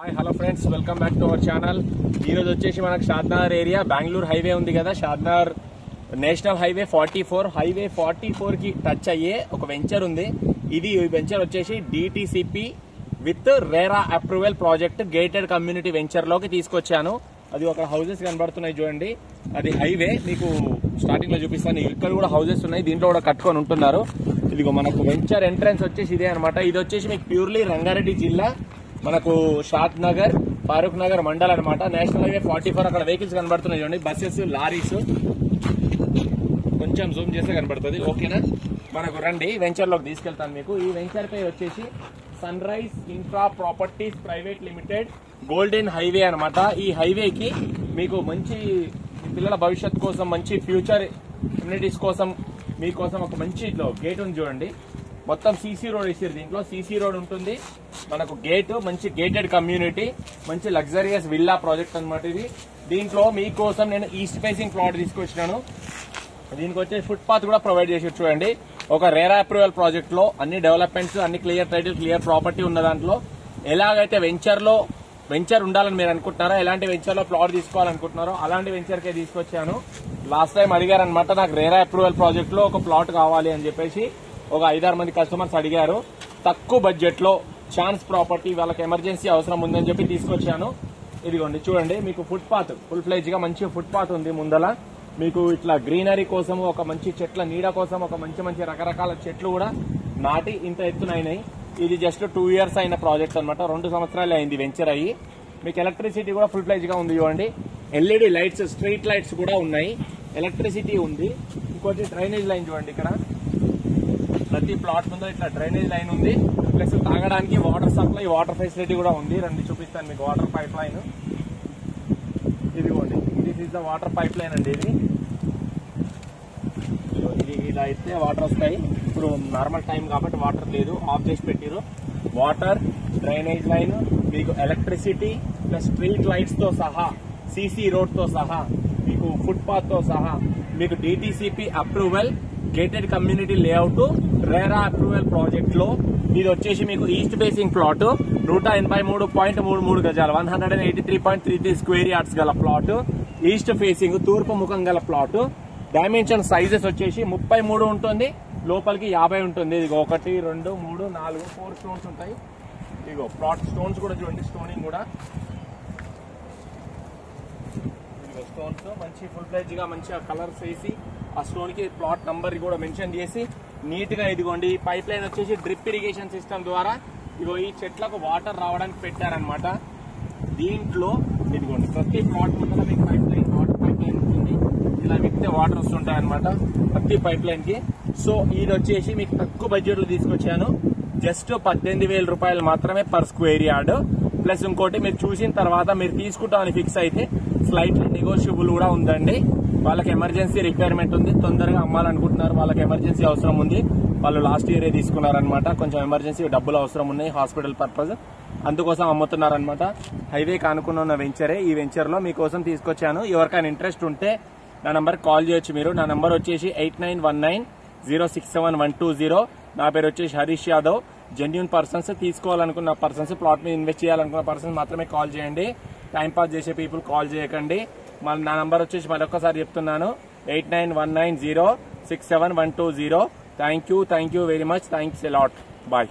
Hi hello friends, welcome back to our channel. ఈ రోజు వచ్చేసి మనకు షాద్నగర్ ఏరియా బెంగళూరు హైవే ఉంది కదా, షాద్నగర్ నేషనల్ హైవే 44 కి టచ్ అయ్యే ఒక వెంచర్ ఉంది. ఈ వెంచర్ వచ్చేసి DTCP with RERA approval project gated community venture లోకి తీసుకొచ్చాను. అది ఒక హౌసెస్ కనబడుతున్నాయి చూడండి, అది హైవే. మీకు స్టార్టింగ్ లో చూపిస్తాను. ఇక్కడ కూడా హౌసెస్ ఉన్నాయి, దీంట్లో కూడా కట్టుకొని ఉంటున్నారు. ఇదిగో మనకు వెంచర్ ఎంట్రన్స్ వచ్చేసి ఇదే అనమాట. ఇది వచ్చేసి మీకు ప్యూర్లీ రంగారెడ్డి జిల్లా, మనకు షాద్ నగర్, ఫారూక్ నగర్ మండల్ అనమాట. నేషనల్ హైవే 44 అక్కడ వెహికల్స్ కనబడుతున్నాయి చూడండి, బస్సెస్, లారీస్. కొంచెం జూమ్ చేస్తే కనబడుతుంది, ఓకేనా? మనకు రండి, వెంచర్ లోకి తీసుకెళ్తాను మీకు. ఈ వెంచర్ పై వచ్చేసి sunrise infra properties private limited golden highway అనమాట. ఈ హైవేకి మీకు మంచి పిల్లల భవిష్యత్ కోసం, మంచి ఫ్యూచర్ కమ్యూనిటీస్ కోసం, మీకోసం ఒక మంచి గేట్ ఉంది చూడండి. మొత్తం సీసీ రోడ్ వేసారు, దీంట్లో సీసీ రోడ్ ఉంటుంది. మనకు గేట్, మంచి గేటెడ్ కమ్యూనిటీ, మంచి లగ్జరియస్ విల్లా ప్రాజెక్ట్ అనమాట ఇది. దీంట్లో మీకోసం నేను ఈస్ట్ ఫేసింగ్ ప్లాట్ తీసుకొచ్చినాను. దీనికి వచ్చే ఫుట్ పాత్ కూడా ప్రొవైడ్ చేసి చూడండి. ఒక రేరా అప్రూవల్ ప్రాజెక్ట్ లో అన్ని డెవలప్మెంట్స్, అన్ని క్లియర్ టైటిల్, క్లియర్ ప్రాపర్టీ ఉన్న దాంట్లో ఎలాగైతే వెంచర్ ఉండాలని మీరు అనుకుంటున్నారో, ఎలాంటి వెంచర్ లో ప్లాట్ తీసుకోవాలనుకుంటున్నారో అలాంటి వెంచర్ కే తీసుకొచ్చాను. లాస్ట్ టైం అడిగారనమాట, నాకు రేరా అప్రూవల్ ప్రాజెక్ట్ లో ఒక ప్లాట్ కావాలి అని చెప్పేసి ఒక 5-6 మంది కస్టమర్స్ అడిగారు. తక్కువ బడ్జెట్ లో ఛాన్స్ ప్రాపర్టీ, వాళ్ళకి ఎమర్జెన్సీ అవసరం ఉందని చెప్పి తీసుకొచ్చాను. ఇదిగోండి చూడండి, మీకు ఫుట్ పాత్ ఫుల్ ఫ్లెజ్ గా మంచి ఫుట్ పాత్ ఉంది ముందల. మీకు ఇట్లా గ్రీనరీ కోసం, ఒక మంచి చెట్ల నీడ కోసం, ఒక మంచి రకరకాల చెట్లు కూడా నాటి ఇంత ఎత్తునైనాయి. ఇది జస్ట్ 2 years అయిన ప్రాజెక్ట్ అనమాట. 2 సంవత్సరాలే అయింది వెంచర్ అయ్యి. మీకు ఎలక్ట్రిసిటీ కూడా ఫుల్ ఫ్లెజ్ గా ఉంది చూడండి. LED లైట్స్, స్ట్రీట్ లైట్స్ కూడా ఉన్నాయి, ఎలక్ట్రిసిటీ ఉంది. ఇంకోటి డ్రైనేజ్ లైన్ చూడండి, ఇక్కడ ప్రతి ప్లాట్ ముందు ఇట్లా డ్రైనేజ్ లైన్ ఉంది. ప్లస్ తాగడానికి వాటర్ సప్లై, వాటర్ ఫెసిలిటీ కూడా ఉంది. రండి చూపిస్తాను మీకు వాటర్ పైప్ లైన్. ఇదిగోండి, this is the water pipe line అండి. ఇది ఇలా అయితే వాటర్ వస్తాయి. ఇప్పుడు నార్మల్ టైం కాబట్టి వాటర్ లేదు, ఆఫ్ చేసి పెట్టిరు. వాటర్, డ్రైనేజ్ లైన్, మీకు ఎలక్ట్రిసిటీ ప్లస్ స్ట్రీట్ లైట్స్ తో సహా, సీసీ రోడ్ తో సహా, మీకు ఫుట్ పాత్ తో సహా, మీకు DTCP approval gated community layout RERA approval project లో ఇది వచ్చేసి మీకు ఈస్ట్ ఫేసింగ్ ప్లాట్, 183.33 గజాలు, 183.33 స్క్వేర్ యార్డ్స్ గల ప్లాట్. ఈస్ట్ ఫేసింగ్, తూర్పు ముఖం గల ప్లాట్. డైమెన్షన్ సైజెస్ వచ్చేసి 33 ఉంటుంది, లోపలికి 50 ఉంటుంది. ఇదిగో 1 2 3 4 4 స్టోన్స్ ఉంటాయి. ఇదిగో ప్లాట్ స్టోన్స్ కూడా చూడండి, స్టోనింగ్ కూడా ఇదిగో స్టోన్స్ మంచి ఫుల్ ఫ్లెడ్జ్ గా మంచిగా కలర్స్ వేసి, ఆ స్టోన్ కి ప్లాట్ నంబర్ కూడా మెన్షన్ చేసి నీట్ గా. ఇదిగోండి, పైప్ లైన్ వచ్చేసి డ్రిప్ ఇరిగేషన్ సిస్టమ్ ద్వారా ఇగో ఈ చెట్లకు వాటర్ రావడానికి పెట్టారనమాట. దీంట్లో ఇదిగోండి ప్రతి ప్లాట్ ముందు మీకు pipe line, water pipe line ఉంటుంది. ఇలా విప్పితే వాటర్ వస్తుంటాయి అనమాట ప్రతి పైప్ లైన్ కి. సో ఇది వచ్చేసి మీకు తక్కువ బడ్జెట్ లో తీసుకొచ్చాను. జస్ట్ 18,000 రూపాయలు మాత్రమే పర్ స్క్వేర్ యార్డ్. ప్లస్ ఇంకోటి, మీరు చూసిన తర్వాత మీరు తీసుకుంటామని ఫిక్స్ అయితే స్లైట్లీ నెగోషియబుల్ కూడా ఉందండి. వాళ్ళకి ఎమర్జెన్సీ రిక్వైర్మెంట్ ఉంది, తొందరగా అమ్మాలనుకుంటున్నారు, వాళ్ళకి ఎమర్జెన్సీ అవసరం ఉంది. వాళ్ళు లాస్ట్ ఇయరే తీసుకున్నారనమాట, కొంచెం ఎమర్జెన్సీ డబ్బులు అవసరం ఉన్నాయి హాస్పిటల్ పర్పస్, అందుకోసం అమ్ముతున్నారనమాట. హైవే కానుకున్న ఉన్న వెంచరే. ఈ వెంచర్ లో మీకోసం తీసుకొచ్చాను. ఎవరికైనా ఇంట్రెస్ట్ ఉంటే నా నంబర్ కాల్ చేయొచ్చు మీరు. నా నంబర్ వచ్చేసి 8919067120. నా పేరు వచ్చేసి హరీష్ యాదవ్. జెన్యూన్ పర్సన్స్, తీసుకోవాలనుకున్న పర్సన్స్, ప్లాట్ మీద ఇన్వెస్ట్ చేయాలనుకున్న పర్సన్స్ మాత్రమే కాల్ చేయండి. టైంపాస్ చేసే పీపుల్ కాల్ చేయకండి. నా నంబర్ వచ్చేసి మరొకసారి చెప్తున్నాను, 8919067120. Thank you very much. Thanks a lot. Bye.